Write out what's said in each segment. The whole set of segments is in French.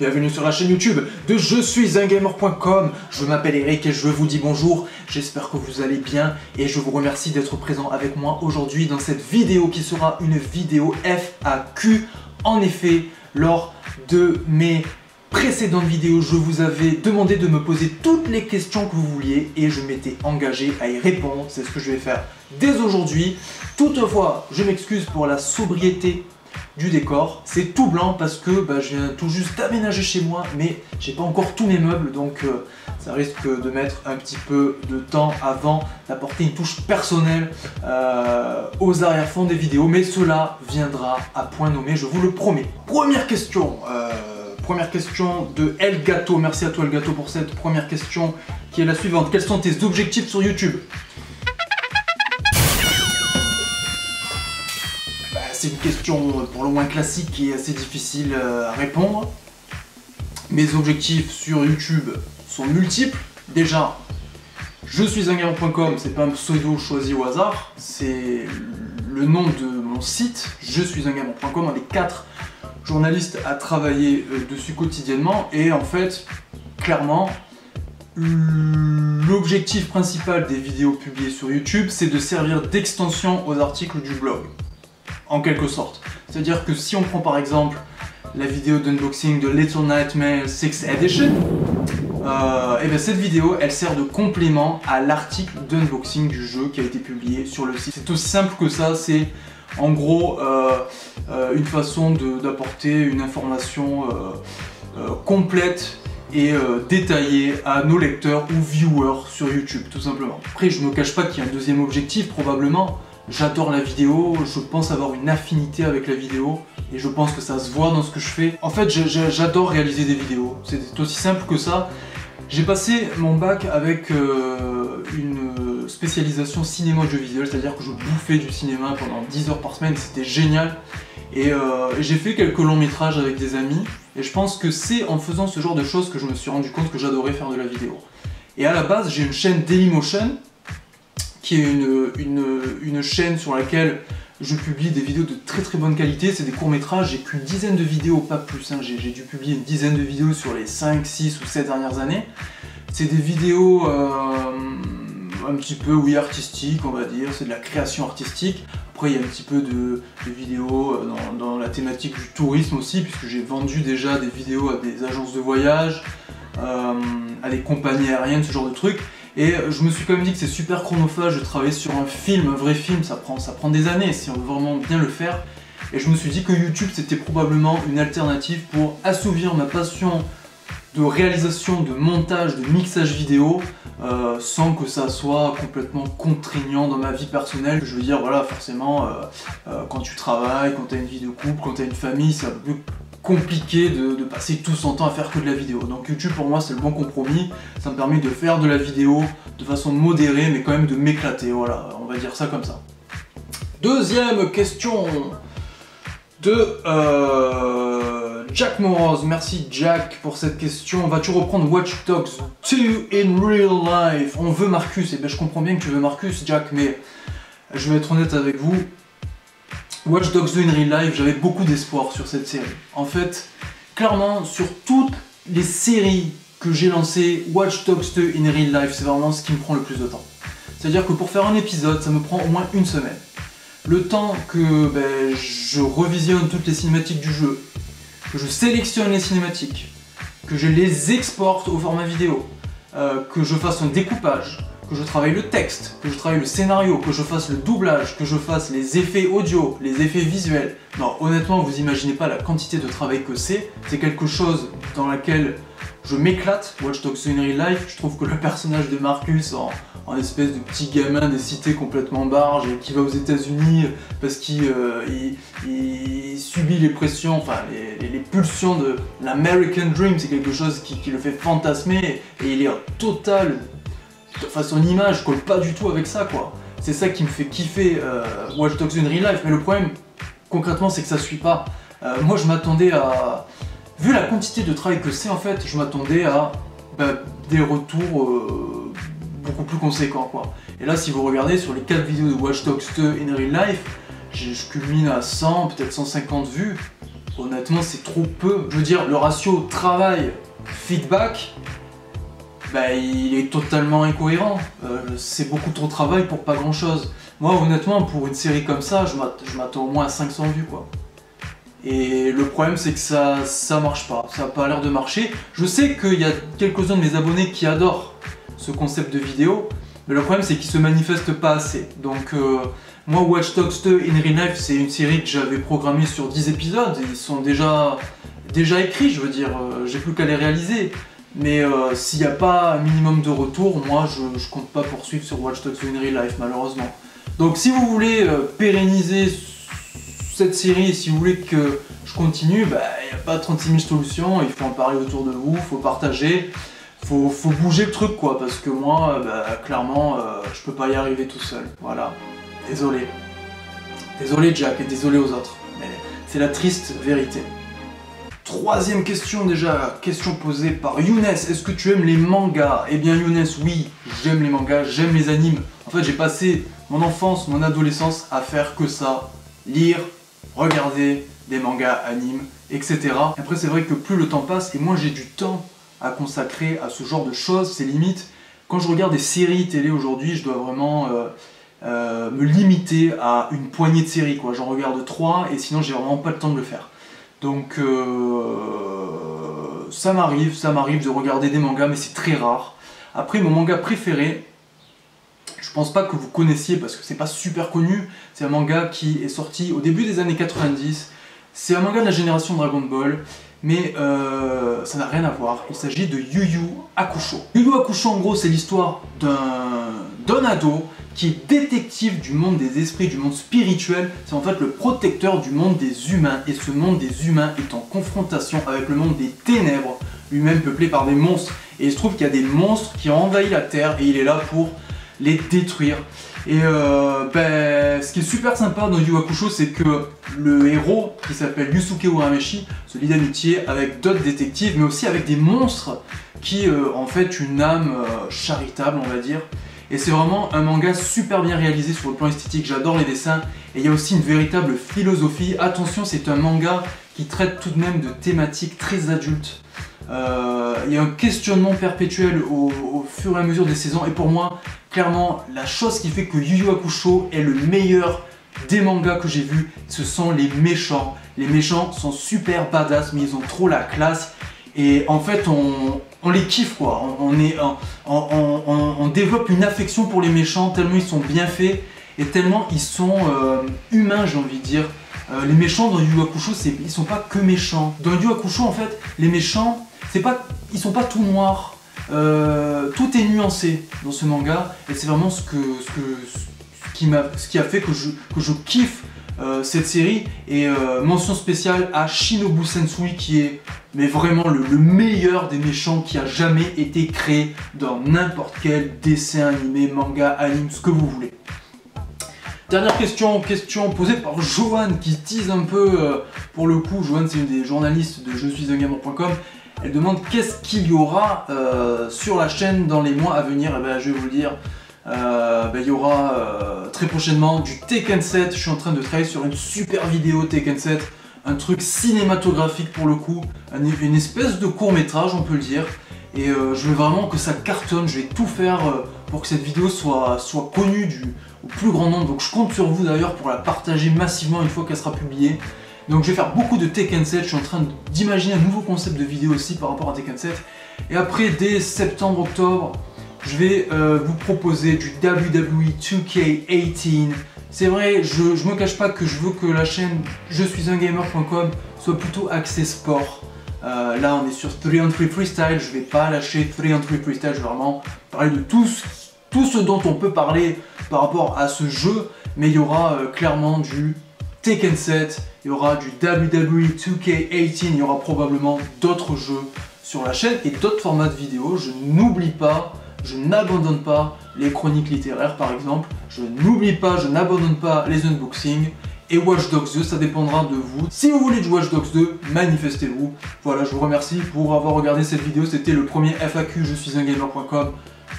Bienvenue sur la chaîne YouTube de Je suis un gamer.com. Je m'appelle Eric et je vous dis bonjour. J'espère que vous allez bien et je vous remercie d'être présent avec moi aujourd'hui dans cette vidéo qui sera une vidéo FAQ. En effet, lors de mes précédentes vidéos, je vous avais demandé de me poser toutes les questions que vous vouliez et je m'étais engagé à y répondre. C'est ce que je vais faire dès aujourd'hui. Toutefois, je m'excuse pour la sobriété du décor. C'est tout blanc parce que je viens tout juste d'aménager chez moi, mais j'ai pas encore tous mes meubles, donc ça risque de mettre un petit peu de temps avant d'apporter une touche personnelle aux arrière-fonds des vidéos, mais cela viendra à point nommé, je vous le promets. Première question de Elgato. Merci à toi Elgato pour cette première question qui est la suivante. Quels sont tes objectifs sur YouTube? C'est une question pour le moins classique et assez difficile à répondre. Mes objectifs sur YouTube sont multiples. Déjà, je suis un gamer.com, c'est pas un pseudo choisi au hasard, c'est le nom de mon site. Je suis un gamer.com, on est 4 journalistes à travailler dessus quotidiennement et en fait, clairement, l'objectif principal des vidéos publiées sur YouTube, c'est de servir d'extension aux articles du blog. En quelque sorte. C'est-à-dire que si on prend par exemple la vidéo d'unboxing de Little Nightmares 6th Edition, et bien cette vidéo elle sert de complément à l'article d'unboxing du jeu qui a été publié sur le site. C'est aussi simple que ça, c'est en gros une façon d'apporter une information complète et détaillée à nos lecteurs ou viewers sur YouTube tout simplement. Après je ne me cache pas qu'il y a un deuxième objectif probablement. J'adore la vidéo, je pense avoir une affinité avec la vidéo et je pense que ça se voit dans ce que je fais. En fait, j'adore réaliser des vidéos, c'est aussi simple que ça. J'ai passé mon bac avec une spécialisation cinéma audiovisuel, c'est-à-dire que je bouffais du cinéma pendant 10 heures par semaine, c'était génial. Et j'ai fait quelques longs métrages avec des amis et je pense que c'est en faisant ce genre de choses que je me suis rendu compte que j'adorais faire de la vidéo. Et à la base, j'ai une chaîne Dailymotion, qui est une chaîne sur laquelle je publie des vidéos de très très bonne qualité. C'est des courts-métrages, j'ai qu'une dizaine de vidéos, pas plus, hein. J'ai dû publier une dizaine de vidéos sur les 5, 6 ou 7 dernières années. C'est des vidéos un petit peu, oui, artistiques, on va dire, c'est de la création artistique. Après, il y a un petit peu de vidéos dans la thématique du tourisme aussi, puisque j'ai vendu déjà des vidéos à des agences de voyage, à des compagnies aériennes, ce genre de trucs. Et je me suis quand même dit que c'est super chronophage de travailler sur un film, un vrai film, ça prend des années si on veut vraiment bien le faire. Et je me suis dit que YouTube c'était probablement une alternative pour assouvir ma passion de réalisation, de montage, de mixage vidéo, sans que ça soit complètement contraignant dans ma vie personnelle. Je veux dire, voilà, forcément, quand tu travailles, quand tu as une vie de couple, quand tu as une famille, c'est un peu plus compliqué de passer tout son temps à faire que de la vidéo. Donc YouTube pour moi c'est le bon compromis, ça me permet de faire de la vidéo de façon modérée mais quand même de m'éclater, voilà, on va dire ça comme ça. Deuxième question de Jack Moroz. Merci Jack pour cette question. Vas-tu reprendre Watch Dogs 2 in real life? On veut Marcus, et bien je comprends bien que tu veux Marcus Jack, mais je vais être honnête avec vous, Watch Dogs 2 in Real Life, j'avais beaucoup d'espoir sur cette série. En fait, clairement, sur toutes les séries que j'ai lancées, Watch Dogs 2 in Real Life, c'est vraiment ce qui me prend le plus de temps. C'est-à-dire que pour faire un épisode, ça me prend au moins une semaine. Le temps que je revisionne toutes les cinématiques du jeu, que je sélectionne les cinématiques, que je les exporte au format vidéo, que je fasse un découpage, que je travaille le texte, que je travaille le scénario, que je fasse le doublage, que je fasse les effets audio, les effets visuels. Non, honnêtement, vous imaginez pas la quantité de travail que c'est. C'est quelque chose dans laquelle je m'éclate. Watch Dogs in Real Life, je trouve que le personnage de Marcus en espèce de petit gamin des cités complètement barge et qui va aux États-Unis parce qu'il subit les pressions, enfin les pulsions de l'American Dream, c'est quelque chose qui le fait fantasmer et il est en total. Enfin, son image colle pas du tout avec ça, quoi. C'est ça qui me fait kiffer Watch Dogs in Real Life, mais le problème, concrètement, c'est que ça suit pas. Moi, je m'attendais à... Vu la quantité de travail que c'est, en fait, je m'attendais à des retours beaucoup plus conséquents, quoi. Et là, si vous regardez sur les 4 vidéos de Watch Dogs 2 in Real Life, je culmine à 100, peut-être 150 vues. honnêtement c'est trop peu. Je veux dire, le ratio travail-feedback, bah, il est totalement incohérent. C'est beaucoup trop de travail pour pas grand chose. Moi honnêtement, pour une série comme ça, je m'attends au moins à 500 vues quoi. Et le problème c'est que ça marche pas, ça n'a pas l'air de marcher. Je sais qu'il y a quelques-uns de mes abonnés qui adorent ce concept de vidéo, mais le problème c'est qu'ils se manifestent pas assez. Donc moi Watch Dogs 2 in Real Life, c'est une série que j'avais programmée sur 10 épisodes, ils sont déjà écrits, je veux dire, j'ai plus qu'à les réaliser. Mais s'il n'y a pas un minimum de retour, moi je compte pas poursuivre sur Watch Dogs 2 in Real Life malheureusement. Donc si vous voulez pérenniser cette série, si vous voulez que je continue, bah, il n'y a pas 36 000 solutions, il faut en parler autour de vous, il faut partager, faut bouger le truc quoi, parce que moi, bah, clairement, je peux pas y arriver tout seul, voilà. Désolé. Désolé Jack, et désolé aux autres, mais c'est la triste vérité. Troisième question déjà, question posée par Younes, est-ce que tu aimes les mangas? Eh bien Younes, oui, j'aime les mangas, j'aime les animes. En fait j'ai passé mon enfance, mon adolescence à faire que ça, lire, regarder des mangas, animes, etc. Après c'est vrai que plus le temps passe et moins j'ai du temps à consacrer à ce genre de choses, c'est limite. Quand je regarde des séries télé aujourd'hui, je dois vraiment me limiter à une poignée de séries quoi. J'en regarde 3 et sinon j'ai vraiment pas le temps de le faire. Donc ça m'arrive de regarder des mangas, mais c'est très rare. Après mon manga préféré, je pense pas que vous connaissiez parce que c'est pas super connu, c'est un manga qui est sorti au début des années 90. C'est un manga de la génération Dragon Ball, mais ça n'a rien à voir. Il s'agit de Yu Yu Hakusho. Yu Yu Hakusho en gros c'est l'histoire d'un ado qui est détective du monde des esprits, du monde spirituel. C'est en fait le protecteur du monde des humains, et ce monde des humains est en confrontation avec le monde des ténèbres, lui-même peuplé par des monstres. Et il se trouve qu'il y a des monstres qui ont envahi la Terre et il est là pour les détruire. Et ce qui est super sympa dans Yu Yu Hakusho, c'est que le héros, qui s'appelle Yusuke Urameshi, se lie d'amitié avec d'autres détectives, mais aussi avec des monstres qui ont en fait une âme charitable, on va dire. Et c'est vraiment un manga super bien réalisé sur le plan esthétique, j'adore les dessins, et il y a aussi une véritable philosophie. Attention, c'est un manga qui traite tout de même de thématiques très adultes. Il y a un questionnement perpétuel au fur et à mesure des saisons, et pour moi, clairement, la chose qui fait que Yu Yu Hakusho est le meilleur des mangas que j'ai vu, ce sont les méchants. Les méchants sont super badass, mais ils ont trop la classe. Et en fait, on les kiffe quoi, on développe une affection pour les méchants tellement ils sont bien faits et tellement ils sont humains, j'ai envie de dire. Les méchants dans Yu Yu Hakusho, ils sont pas que méchants. Dans Yu Yu Hakusho, en fait, les méchants, ils sont pas tout noirs. Tout est nuancé dans ce manga et c'est vraiment ce qui a fait que je kiffe cette série. Et mention spéciale à Shinobu Sensui qui est mais vraiment le meilleur des méchants qui a jamais été créé dans n'importe quel dessin animé, manga, anime, ce que vous voulez. Dernière question posée par Joanne qui tease un peu pour le coup. Joanne c'est une des journalistes de je suis un gamer.com. Elle demande qu'est-ce qu'il y aura sur la chaîne dans les mois à venir. Et ben, je vais vous le dire, il y aura très prochainement du Tekken 7. Je suis en train de travailler sur une super vidéo Tekken 7. Un truc cinématographique pour le coup, une espèce de court métrage on peut le dire. Et je veux vraiment que ça cartonne, je vais tout faire pour que cette vidéo soit connue au plus grand nombre. Donc je compte sur vous d'ailleurs pour la partager massivement une fois qu'elle sera publiée. Donc je vais faire beaucoup de Tekken 7, je suis en train d'imaginer un nouveau concept de vidéo aussi par rapport à Tekken 7. Et après dès septembre-octobre, je vais vous proposer du WWE 2K18. C'est vrai, je me cache pas que je veux que la chaîne je suis un gamer.com soit plutôt axée sport. Là on est sur 3-on-3 freestyle, je vais pas lâcher 3-on-3 freestyle, je vais vraiment parler de tout ce dont on peut parler par rapport à ce jeu. Mais il y aura clairement du Tekken 7, il y aura du WWE 2K18, il y aura probablement d'autres jeux sur la chaîne et d'autres formats de vidéos. Je n'oublie pas, je n'abandonne pas les chroniques littéraires par exemple, je n'oublie pas, je n'abandonne pas les unboxings et Watch Dogs 2, ça dépendra de vous. Si vous voulez du Watch Dogs 2, manifestez-vous. Voilà, je vous remercie pour avoir regardé cette vidéo, c'était le premier FAQ je suis un gamer.com.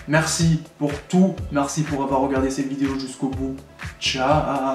Merci pour tout, merci pour avoir regardé cette vidéo jusqu'au bout. Ciao.